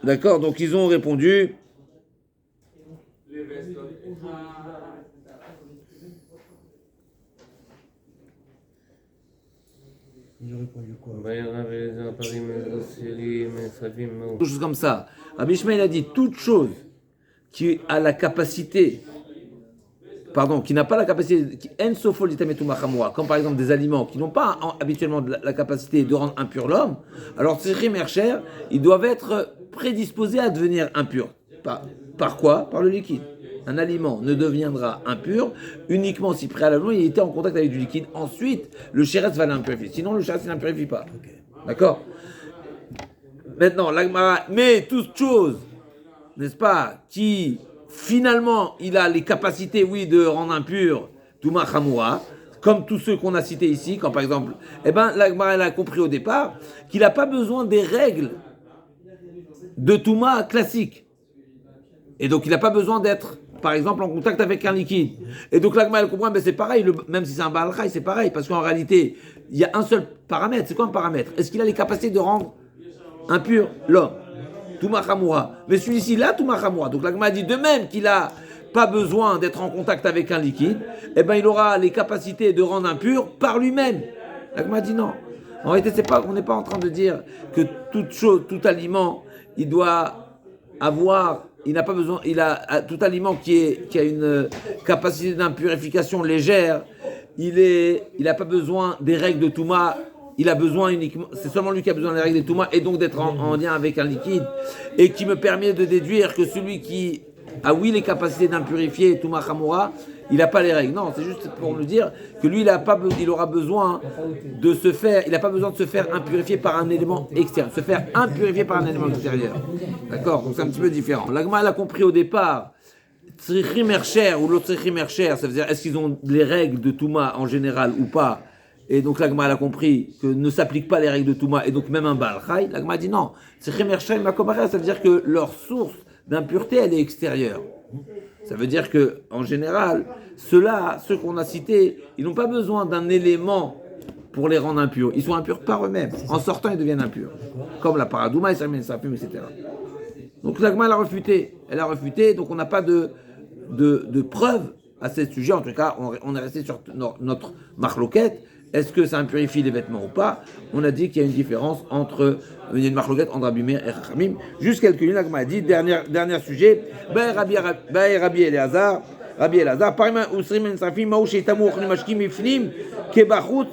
D'accord, donc ils ont répondu. Ils ont répondu quoi? Quelque chose comme ça. Rabbi Ishmael a dit toute chose qui a la capacité, qui n'a pas la capacité, comme par exemple des aliments qui n'ont pas habituellement la capacité de rendre impur l'homme, alors tzrichim ersher, ils doivent être prédisposés à devenir impurs. Par quoi? Par le liquide. Un aliment ne deviendra impur uniquement si préalablement il était en contact avec du liquide. Ensuite, le chéretz va l'impurifier. Sinon, le chéretz ne l'impurifie pas. D'accord? Maintenant, l'agmara, mais toute chose, n'est-ce pas, qui finalement, il a les capacités, oui, de rendre impur Touma Chamoura, comme tous ceux qu'on a cités ici, quand par exemple, l'agmara, elle a compris au départ qu'il n'a pas besoin des règles de Touma classique. Et donc, il n'a pas besoin d'être, par exemple, en contact avec un liquide. Et donc, l'agma, elle comprend, mais c'est pareil, même si c'est un Baal Chai, c'est pareil, parce qu'en réalité, il y a un seul paramètre. C'est quoi un paramètre? Est-ce qu'il a les capacités de rendre impur l'homme? Touma Chamoura. Mais celui-ci, là, Touma Chamoura. Donc, l'agma dit de même qu'il n'a pas besoin d'être en contact avec un liquide, il aura les capacités de rendre impur par lui-même. L'agma dit non. En réalité, on n'est pas en train de dire que toute chose, tout aliment, il doit avoir. Il n'a pas besoin, il a tout aliment qui a une capacité d'impurification légère, il n'a pas besoin des règles de Touma, il a besoin uniquement, c'est seulement lui qui a besoin des règles de Touma et donc d'être en lien avec un liquide, et qui me permet de déduire que celui qui a les capacités d'impurifier Touma Chamoura, il n'a pas les règles. Non, c'est juste pour nous dire que lui, il aura besoin de se faire, il n'a pas besoin de se faire impurifier par un élément externe, se faire impurifier par un élément extérieur. D'accord? Donc c'est un petit peu différent. L'agma, elle a compris au départ, tzrichim ersher ou l'autre tzrichim ersher, ça veut dire est-ce qu'ils ont les règles de Touma en général ou pas? Et donc l'agma, elle a compris que ne s'appliquent pas les règles de Touma, et donc même un Baal Chai. L'agma dit non, tzrichim ersher makom acher, ça veut dire que leur source d'impureté, elle est extérieure. Ça veut dire que, en général, ceux qu'on a cités, ils n'ont pas besoin d'un élément pour les rendre impurs. Ils sont impurs par eux-mêmes. En sortant, ils deviennent impurs. Comme la paradouma, ils s'amènent sa fume, etc. Donc l'agma, elle a refuté. Donc on n'a pas de preuves à ce sujet. En tout cas, on est resté sur notre marloquette. est-ce que ça impurifie les vêtements ou pas? On a dit qu'il y a une différence entre, il y a une marloquette entre Rabbi Meir et Chachamim. Juste quelques lignes, là, comme on a dit, dernier sujet, Rabbi Elazar, Parima Usrim en Safim, Maou Sheitamu Ochnim Mashkim Ifnim, Kebachut,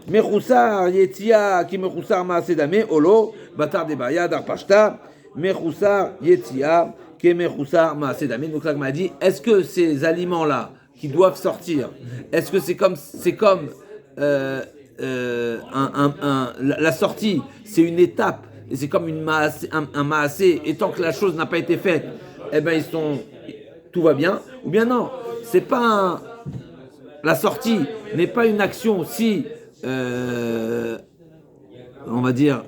Mechusar Yetia, Ki Mechusar Maaseh Dameh, Olo, Batar Debaya, Dar Pashta, Mechusar Yetia, Ki Mechusar Maaseh Dameh. Donc là, comme on a dit, est-ce que ces aliments-là qui doivent sortir, est-ce que c'est comme la sortie, c'est une étape, et c'est comme un maasé, et tant que la chose n'a pas été faite, eh ben tout va bien, ou bien non, c'est pas la sortie n'est pas une action si, on va dire,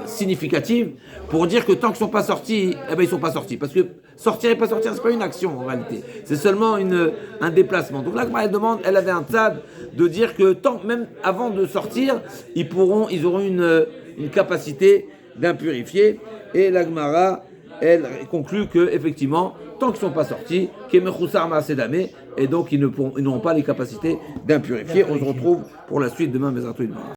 significative, pour dire que tant qu'ils ne sont pas sortis, eh ben ils ne sont pas sortis, parce que sortir et pas sortir, c'est pas une action en réalité, c'est seulement un déplacement. Donc là, elle demande, elle avait un tzad de dire que même avant de sortir, ils auront une capacité d'impurifier. Et la Gemara, elle conclut que effectivement, tant qu'ils ne sont pas sortis, Kemechusar Maaseh Dameh, et donc ils n'auront pas les capacités d'impurifier. On se retrouve pour la suite demain, Bezrat Hashem.